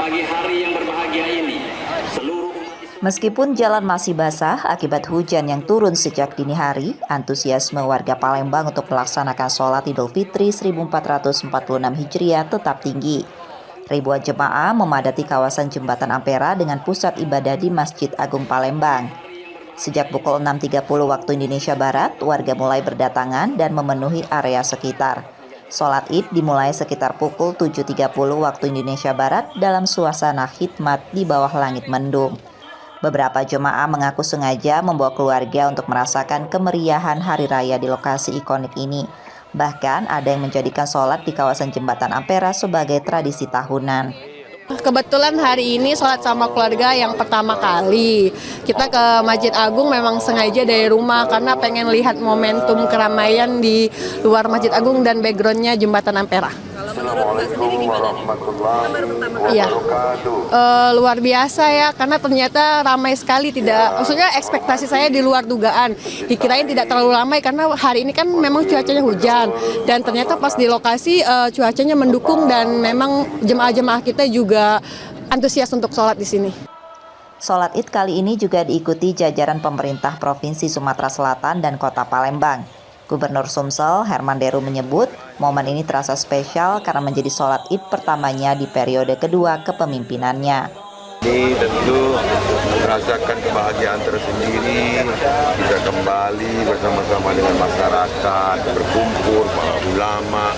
pagi hari yang berbahagia ini, seluruh umat Islam. Meskipun jalan masih basah akibat hujan yang turun sejak dini hari, antusiasme warga Palembang untuk melaksanakan sholat Idul Fitri 1446 Hijriah tetap tinggi. Ribuan jemaah memadati kawasan Jembatan Ampera dengan pusat ibadah di Masjid Agung Palembang. Sejak pukul 6.30 waktu Indonesia Barat, warga mulai berdatangan dan memenuhi area sekitar. Sholat Id dimulai sekitar pukul 7.30 waktu Indonesia Barat dalam suasana khidmat di bawah langit mendung. Beberapa jemaah mengaku sengaja membawa keluarga untuk merasakan kemeriahan hari raya di lokasi ikonik ini. Bahkan ada yang menjadikan sholat di kawasan Jembatan Ampera sebagai tradisi tahunan. Kebetulan hari ini sholat sama keluarga yang pertama kali. Kita ke Masjid Agung memang sengaja dari rumah karena pengen lihat momentum keramaian di luar Masjid Agung dan backgroundnya Jembatan Ampera. Iya, luar biasa ya, karena ternyata ramai sekali. Maksudnya ekspektasi saya di luar dugaan. Dikirain tidak terlalu ramai karena hari ini kan memang cuacanya hujan. Dan ternyata pas di lokasi cuacanya mendukung dan memang jemaah-jemaah kita juga antusias untuk sholat di sini. Sholat Id kali ini juga diikuti jajaran pemerintah Provinsi Sumatera Selatan dan Kota Palembang. Gubernur Sumsel, Herman Deru menyebut, momen ini terasa spesial karena menjadi sholat Id pertamanya di periode kedua kepemimpinannya. Ini tentu merasakan kebahagiaan tersendiri, bisa kembali bersama-sama dengan masyarakat, berkumpul, para ulama,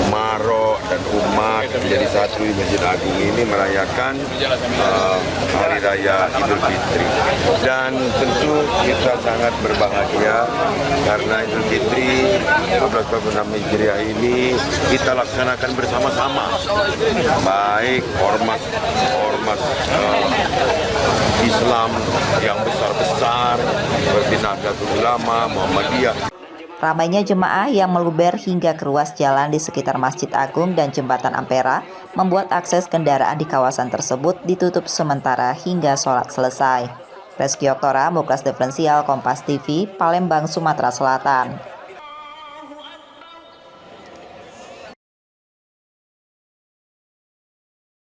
umaro dan umat menjadi satu di Masjid Agung ini merayakan Hari Raya Idul Fitri. Dan tentu kita sangat berbahagia karena Idul Fitri 1446 Hijriah ini kita laksanakan bersama-sama, baik ormas Islam yang besar-besar seperti Nahdlatul Ulama, Muhammadiyah. Ramainya jemaah yang meluber hingga ke ruas jalan di sekitar Masjid Agung dan Jembatan Ampera membuat akses kendaraan di kawasan tersebut ditutup sementara hingga sholat selesai. Reski Oktora, Muklas Diferensial, Kompas TV, Palembang, Sumatera Selatan.